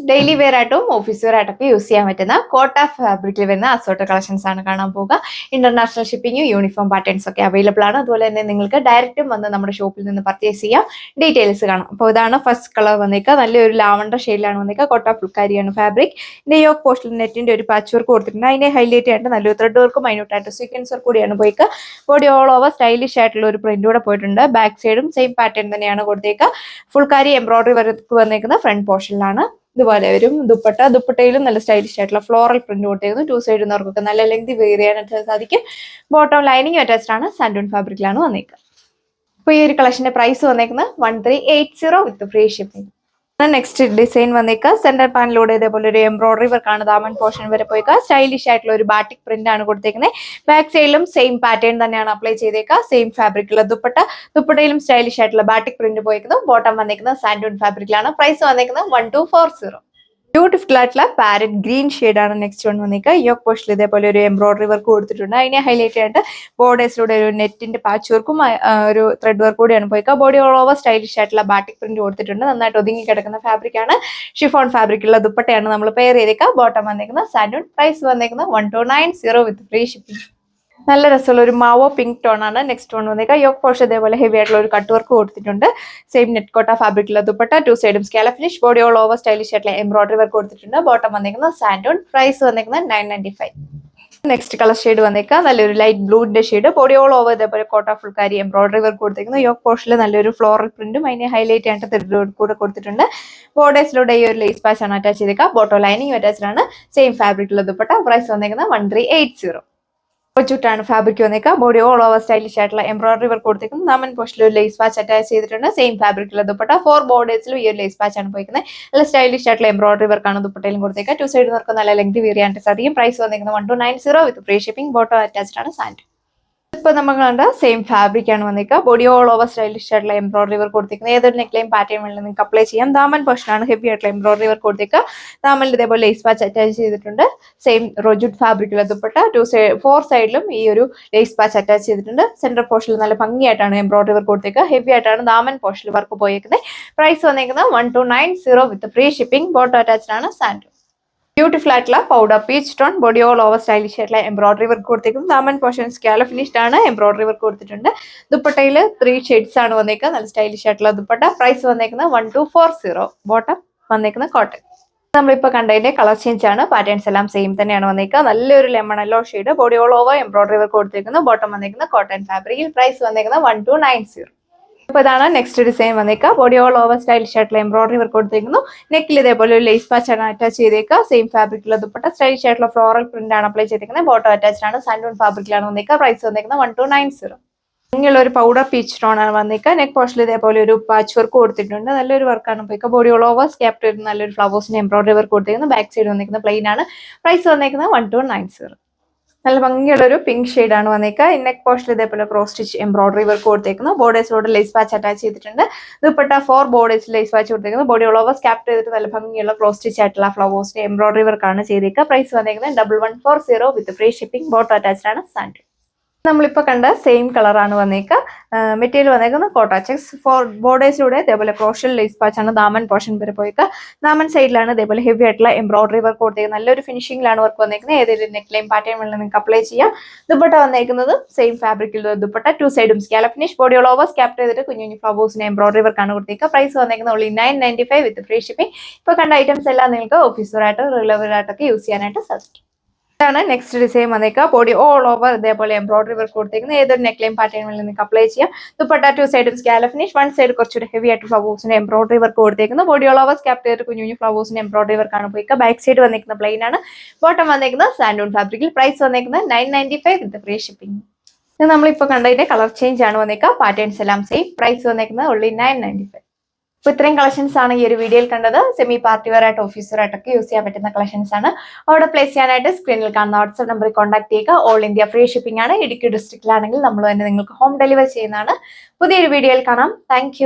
Daily wear ആയിട്ടും office wear ആയിട്ടൊക്കെ use ചെയ്യാൻ പറ്റുന്ന കോട്ട ഫാബ്രിക്കിൽ വരുന്ന അസോർട്ട് കളക്ഷൻസ് ആണ് കാണാൻ പോകുക. ഇന്റർനാഷണൽ ഷിപ്പിംഗും യൂണിഫോം പാറ്റേൺസ് ഒക്കെ അവൈലബിൾ ആണ്. അതുപോലെ തന്നെ നിങ്ങൾക്ക് ഡയറക്റ്റും വന്ന് നമ്മുടെ ഷോപ്പിൽ നിന്ന് പർച്ചേസ് ചെയ്യാം. ഡീറ്റെയിൽസ് കാണാം. അപ്പോൾ ഇതാണ് ഫസ്റ്റ് കളർ വന്നേക്കുക. നല്ലൊരു ലാവണ്ടർ ഷെയ്ഡിലാണ് വന്നേക്കുക. കോട്ട ഫുൾക്കാരിയാണ് ഫാബ്രിക്. ഇതിന്റെ യോക്ക് പോസ്റ്റിൽ നെറ്റിന്റെ ഒരു പാച്ച് വർക്ക് കൊടുത്തിട്ടുണ്ട്. അതിനെ ഹൈലൈറ്റ് ആയിട്ട് നല്ലൊരു ത്രെഡ് വർക്കും മൈന്യൂട്ടായിട്ട് സീക്വൻസ് വർക്ക് കൂടിയാണ് പോയിക്കുക. ബോഡി ഓൾ ഓവർ സ്റ്റൈലിഷ് ആയിട്ടുള്ള ഒരു പ്രിന്റ് കൂടെ പോയിട്ടുണ്ട്. ബാക്ക് സൈഡും സെയിം പാറ്റേൺ തന്നെയാണ് കൊടുത്തേക്കുക. ഫുൾക്കാരി എംബ്രോയിഡറി വർക്ക് വന്നേക്കുന്ന ഫ്രണ്ട് പോർഷനിലാണ്. ഇതുപോലെ വരും ദുപ്പട്ടയിലും നല്ല സ്റ്റൈലിഷ് ആയിട്ടുള്ള ഫ്ലോറൽ പ്രിന്റ് കൊടുത്തേക്കുന്നു. ടു സൈഡിൽ നിന്നവർക്കൊക്കെ നല്ല ലെങ്തി വെയർ ചെയ്യാനായിട്ട് സാധിക്കും. ബോട്ടം ലൈനിങ് അറ്റാച്ച്ഡ് ആണ്. സാൻഡൂൺ ഫാബ്രിക്കിലാണ് വന്നേക്കുക. അപ്പോൾ ഈ ഒരു കളക്ഷന്റെ പ്രൈസ് വന്നേക്കുന്നത് 1380 with free shipping. Next design വന്നേക്കുക. സെന്റർ പാനലിലൂടെ ഇതേപോലെ ഒരു എംബ്രോയിഡറി വർക്കാണ് ദാമൻ പോർഷൻ വരെ പോയിക്കുക. സ്റ്റൈലിഷ് ആയിട്ടുള്ള ഒരു ബാറ്റിക് പ്രിന്റ് ആണ് കൊടുത്തേക്കുന്നത്. ബാക്ക് സൈഡിലും സെയിം പാറ്റേൺ തന്നെയാണ് അപ്ലൈ ചെയ്തേക്കുക. സെയിം ഫാബ്രിക്കുള്ള ദുപ്പട്ടയിലും സ്റ്റൈലിഷ് ആയിട്ടുള്ള ബാറ്റിക് പ്രിന്റ് പോയിരിക്കുന്നു. ബോട്ടം വന്നേക്കുന്നത് സാൻഡൂൺ ഫാബ്രിക്കിലാണ്. പ്രൈസ് വന്നേക്കുന്നത് 1240. ബ്യൂട്ടിഫുൾ ആയിട്ടുള്ള പാരറ്റ് ഗ്രീൻ ആണ് നെക്സ്റ്റ് വൺ വന്നേക്കുക. യോക്ക് പോസ്റ്റിൽ ഇതേപോലെ ഒരു എംബ്രോയിഡറി വർക്ക് കൊടുത്തിട്ടുണ്ട്. അതിനെ ഹൈലൈറ്റ് ആയിട്ട് ബോർഡേഴ്സിലൂടെ ഒരു നെറ്റിന്റെ പാച്ച് വർക്കും ഒരു ത്രെഡ് വർക്ക് കൂടിയാണ് പോയിക്കുക. ബോഡി ഓൾ ഓവർ സ്റ്റൈലിഷ് ആയിട്ടുള്ള ബാറ്റിക് പ്രിന്റ് കൊടുത്തിട്ടുണ്ട്. നന്നായിട്ട് ഒതുങ്ങി കിടക്കുന്ന ഫാബ്രിക് ആണ്. ഷിഫോൺ ഫാബ്രിക്കുള്ള ദുപ്പട്ടയാണ് നമ്മൾ പെയർ ചെയ്തേക്കുക. ബോട്ടം വന്നേക്കുന്നത് സാൻഡൂൺ. പ്രൈസ് വന്നേക്കുന്നത് 1290 വിത്ത് ഫ്രീ ഷിപ്പിംഗ്. നല്ല രസമുള്ള ഒരു മാവോ പിങ്ക് ടോൺ ആണ് നെക്സ്റ്റ് വൺ വന്നേക്കുക. യോക്ക് പോർഷൻ ഇതേപോലെ ഹെവി ആയിട്ടുള്ള ഒരു കട്ട് വർക്ക് കൊടുത്തിട്ടുണ്ട്. സെയിം നെറ്റ് കോട്ട ഫാബ്രിക്കുള്ള ദുപ്പട്ട. ടു സൈഡും സ്കാല finish. Body all over stylish ആയിട്ടുള്ള എംബ്രോയിഡറി വർക്ക് കൊടുത്തിട്ടുണ്ട്. ബോട്ടം വന്നേക്കുന്നത് സാൻഡൂൺ. പ്രൈസ് വന്നേക്കുന്നത് 995. നെക്സ്റ്റ് കളർ ഷെയ്ഡ് വന്നേക്കുക. നല്ലൊരു ലൈറ്റ് ബ്ലൂന്റെ ഷെയ്ഡ്. ബോഡി ഓൾ ഓവർ ഇതേപോലെ കോട്ട ഫുൾക്കാരി എംബ്രോയിഡറി വർക്ക് കൊടുത്തിരിക്കുന്നു. യോക്ക് പോർഷനിൽ നല്ലൊരു ഫ്ലോറൽ പ്രിന്റും അതിനെ ഹൈലൈറ്റ് ആയിട്ട് ത്രെഡ് വർക്ക് കൂടെ കൊടുത്തിട്ടുണ്ട്. ബോർഡേഴ്സിലൂടെ ഈ ഒരു ലേസ് പാച്ച് ആണ് അറ്റാച്ച് ചെയ്തേക്കുക. ബോട്ടോ ലൈനിങ് അറ്റാച്ച്ഡ് ആണ്. സെയിം ഫാബ്രിക്കുള്ള ദുപ്പട്ട. പ്രൈസ് വന്നേക്കുന്നത് 1380. ചുറ്റാണ് ഫാബ്രിക് വന്നേക്കുക. ബോഡി ഓൾ ഓവർ സ്റ്റൈലിഷ് ആയിട്ടുള്ള എംബ്രോയിഡറി വർക്ക് കൊടുത്തേക്കുന്നത്. ദാമൻ പോസ്റ്റിൽ ഒരു ലേസ് പാച്ച് അറ്റാച്ച് ചെയ്തിട്ടുണ്ട്. സെയിം ഫാബ്രിക്കുള്ള ദുപ്പട്ട. 4 ബോർഡേഴ്സിലും ഈ ഒരു ലേസ് പാച്ച് ആണ് പോയിരിക്കുന്നത്. നല്ല സ്റ്റൈലിഷ് ആയിട്ടുള്ള എംബ്രോയിഡറി വർക്കാണ് ദുപ്പട്ടയിലും കൊടുത്തേക്കുക. ടു സൈഡ് വർക്ക് നല്ല ലെങ്ത് വെയർ ചെയ്യാനായിട്ട് സാധിക്കും. പ്രൈസ് വന്നേക്കുന്നത് 1290 with free shipping. Bottom attached ആണ്. സാൻഡ് ഇപ്പൊ നമ്മൾ കണ്ട സെയിം ഫാബ്രിക് ആണ് വന്നേക്കുക. ബോഡി ഓൾ ഓവർ സ്റ്റൈലിഷ് ആയിട്ടുള്ള എംബ്രോയിഡറി വർക്ക് കൊടുത്തിരിക്കുന്നത്. ഏതൊരു നെക്ലൈൻ പാറ്റേൺ വേണമെങ്കിൽ നിങ്ങൾക്ക് അപ്ലൈ ചെയ്യാം. ദാമൻ പോർഷനാണ് ഹെവി ആയിട്ടുള്ള എംബ്രോയിഡറി വർക്ക് കൊടുത്തേക്കുക. ദാമനിൽ ഇതേപോലെ ലേസ് പാച്ച് അറ്റാച്ച് ചെയ്തിട്ടുണ്ട്. സെയിം റോജുഡ് ഫാബ്രിക്കുള്ള ദുപ്പട്ട. 4 സൈഡിലും ഈ ഒരു ലേസ് പാച്ച് അറ്റാച്ച് ചെയ്തിട്ടുണ്ട്. സെന്റർ പോർഷനിൽ നല്ല ഭംഗിയായിട്ടാണ് എംബ്രോയിഡറി വർക്ക് കൊടുത്തേക്കുക. ഹെവി ആയിട്ടാണ് ദാമൻ പോർഷനിൽ വർക്ക് പോയേക്കുന്നത്. പ്രൈസ് വന്നേക്കുന്നത് 1290 with free shipping. Bottom attached ആണ്. സാൻഡ് ബ്യൂട്ടിഫുൾ ആയിട്ടുള്ള powder peach tone. Body all over stylish ആയിട്ടുള്ള എംബ്രോയിഡറി വർക്ക് കൊടുത്തേക്കും. ദാമൻ പോർഷൻ സ്കാല ഫിനിഷ്ഡ് ആണ്. എംബ്രോയിഡറി വർക്ക് കൊടുത്തിട്ടുണ്ട്. ദുപ്പട്ടയിൽ 3 ഷെയ്ഡ്സ് ആണ് വന്നേക്കുക. നല്ല സ്റ്റൈലിഷ് ആയിട്ടുള്ള ദുപ്പട്ട. പ്രൈസ് വന്നേക്കുന്നത് 1240. ബോട്ടം വന്നേക്കുന്നത് കോട്ടൺ. നമ്മളിപ്പോൾ കണ്ടതിന്റെ കളർ ചേഞ്ച് ആണ്. പാറ്റേൺസ് എല്ലാം സെയിം തന്നെയാണ് വന്നേക്കുക. നല്ലൊരു lemon yellow shade. Body all over embroidery work കൊടുത്തേക്കുന്നു. ബോട്ടം വന്നേക്കുന്നത് കോട്ടൺ ഫാബ്രിക്കിൽ. പ്രൈസ് വന്നേക്കുന്നത് 1290. അപ്പോൾ ഇതാണ് നെക്സ്റ്റ് ഡിസൈൻ വന്നേക്കുക. ബോഡി ഓൾ ഓവർ സ്റ്റൈലിഷ് ആയിട്ടുള്ള എംബ്രോയിഡറി വർക്ക് കൊടുത്തേക്കുന്നു. നെക്കിൽ ഇതേപോലെ ഒരു ലേസ് പാച്ച് ആണ് അറ്റാച്ച് ചെയ്തേക്കുക. സെയിം ഫാബ്രിക്കുള്ള ദുപ്പട്ട. സ്റ്റൈലിഷ് ആയിട്ടുള്ള ഫ്ലോറൽ പ്രിന്റ് ആണ് അപ്ലൈ ചെയ്തേക്കുന്നത്. ബോട്ടോ അറ്റാച്ച്ഡ് ആണ്. സാൻഡൂൺ ഫാബ്രിക്കിലാണ് വന്നേക്കുക. പ്രൈസ് വന്നേക്കുന്നത് 1290. ഇങ്ങനെയുള്ള ഒരു പൗഡർ പീച്ച് ടോൺ ആണ് വന്നേക്കുക. നെക്ക് പോർഷനിൽ ഇതേപോലെ ഒരു പാച്ച് വർക്ക് കൊടുത്തിട്ടുണ്ട്. നല്ലൊരു വർക്കാണ് പോയിക്കുക. ബോഡി ഓൾ ഓവർ സ്കാപ്റ്റ് വരുന്ന നല്ലൊരു ഫ്ലവേഴ്സിന് എംബ്രോയിഡറി വർക്ക് കൊടുത്തേക്കുന്നു. ബാക്ക് സൈഡ് വന്നേക്കുന്നത് പ്ലെയിൻ ആണ്. പ്രൈസ് വന്നേക്കുന്നത് 1290. നല്ല ഭംഗിയുള്ള ഒരു പിങ്ക് ഷെയ്ഡ് ആണ് വന്നേക്കുക. നെക്ക് പോർഷനിൽ ഇതേപോലെ ക്രോസ് സ്റ്റിച്ച് എംബ്രോയിഡറി വർക്ക് കൊടുത്തേക്കുന്നു. ബോർഡേഴ്സിലൂടെ ലേസ് പാച്ച് അറ്റാച്ച് ചെയ്തിട്ടുണ്ട്. ദുപ്പട്ട 4 ബോർഡേഴ്സ് ലേസ് പാച്ച് കൊടുത്തേക്കുന്നു. ബോഡി ഓൾ ഓവർ സ്കാപ്റ്റ് ചെയ്തിട്ട് നല്ല ഭംഗിയുള്ള ക്രോസ് സ്റ്റിച്ച് ആയിട്ടുള്ള ഫ്ലവേഴ്സിന്റെ എംബ്രോയിഡറി വർക്കാണ് ചെയ്തേക്കുക. പ്രൈസ് വന്നേക്കുന്നത് 1140 with free shipping. Bottom attached ആണ്. സാൻഡ് നമ്മളിപ്പോൾ കണ്ട സെയിം കളറാണ് വന്നേക്കുക. മെറ്റീരിയൽ വന്നേക്കുന്നത് കോട്ട ചെക്സ്. 4 ബോർഡേഴ്സിലൂടെ ഇതേപോലെ ക്രോഷ്യൽ ലേസ് പാച്ച് ആണ് ദാമൻ പോർഷൻ വരെ പോയിക്കുക. ദാമൻ സൈഡിലാണ് ഇതേപോലെ ഹെവി ആയിട്ടുള്ള എംബ്രോയിഡറി വർക്ക് കൊടുത്തേക്കുന്നത്. നല്ലൊരു ഫിനിഷിംഗിലാണ് വർക്ക് വന്നേക്കുന്നത്. ഏതൊരു നെക്ലൈൻ പാറ്റേൺ വേണമെങ്കിൽ നിങ്ങൾക്ക് അപ്ലൈ ചെയ്യാം. ദുപ്പട്ട വന്നേക്കുന്നത് സെയിം ഫാബ്രിക്കിൽ ദുപ്പട്ട. 2 സൈഡും സ്കാല ഫിനിഷ്. ബോഡി ഓൾ ഓവർ സ്കാപ്റ്റ് ചെയ്തിട്ട് കുഞ്ഞു ഫ്ലവേഴ്സിന് എംബ്രോയിഡറി വർക്കാണ് കൊടുത്തേക്കുക. പ്രൈസ് വന്നേക്കുന്നത് only 995 വിത്ത് ഫ്രീ ഷിപ്പിംഗ്. ഇപ്പോൾ കണ്ട ഐറ്റംസ് എല്ലാം നിങ്ങൾക്ക് ഓഫീസ് വെയറായിട്ട് റെഗുലർ വെയറായിട്ടൊക്കെ യൂസ് ചെയ്യാനായിട്ട് സാധിക്കും. ഇതാണ് നെക്സ്റ്റ് ഡിസൈൻ വന്നേക്കുക. ബോഡി ഓൾ ഓവർ ഇതേപോലെ എംബ്രോയിഡറി വർക്ക് കൊടുത്തേക്കുന്നത്. ഏതൊരു നെക്ലൈൻ പാറ്റേൺ വേണമെങ്കിൽ നിങ്ങൾക്ക് അപ്ലൈ ചെയ്യാം. ദുപ്പട്ട 2 സൈഡും സ്കാല ഫിനിഷ്. 1 സൈഡ് കുറച്ചുകൂടി ഹെവി ആയിട്ട് ഫ്ലവേഴ്സിന് എംബ്രോയിഡറി വർക്ക് കൊടുത്തേക്കുന്നു. ബോഡി ഓൾ ഓവർ സ്കാപ്റ്റ് ചെയ്തിട്ട് കുഞ്ഞു ഫ്ലവേഴ്സിന് എംബ്രോയിഡറി വർക്കാണ് പോയിക്കുക. ബാക്ക് സൈഡ് വന്നേക്കുന്ന പ്ലെയിൻ ആണ്. ബോട്ടം വന്നേക്കുന്നത് സാൻഡൂൺ ഫാബ്രിക്കിൽ. പ്രൈസ് വന്നേക്കുന്നത് 995 വിത്ത് ഫ്രീ ഷിപ്പിംഗ്. ഇത് നമ്മളിപ്പോൾ കണ്ടതിന്റെ കളർ ചേഞ്ച് ആണ് വന്നേക്കുക. പാറ്റേൺസ് എല്ലാം സെയിം. പ്രൈസ് വന്നേക്കുന്നത് only 995. അപ്പോൾ ഇത്രയും കളക്ഷൻസ് ആണ് ഈ ഒരു വീഡിയോയിൽ കണ്ടത്. സെമി പാർട്ടി വെയർ ആയിട്ട് ഓഫീസ് വെയർ ആയിട്ടൊക്കെ യൂസ് ചെയ്യാൻ പറ്റുന്ന കളക്ഷൻസ് ആണ്. അവിടെ പ്ലേസ് ചെയ്യാനായിട്ട് സ്ക്രീനിൽ കാണുന്ന വാട്സ്ആപ്പ് നമ്പറിൽ കോൺടാക്ട് ചെയ്യുക. ഓൾ ഇന്ത്യ ഫ്രീ ഷിപ്പിംഗ് ആണ്. ഇടുക്കി ഡിസ്ട്രിക്റ്റിലാണെങ്കിൽ നമ്മൾ തന്നെ നിങ്ങൾക്ക് ഹോം ഡെലിവറി ചെയ്യുന്നതാണ്. പുതിയൊരു വീഡിയോയിൽ കാണാം. താങ്ക്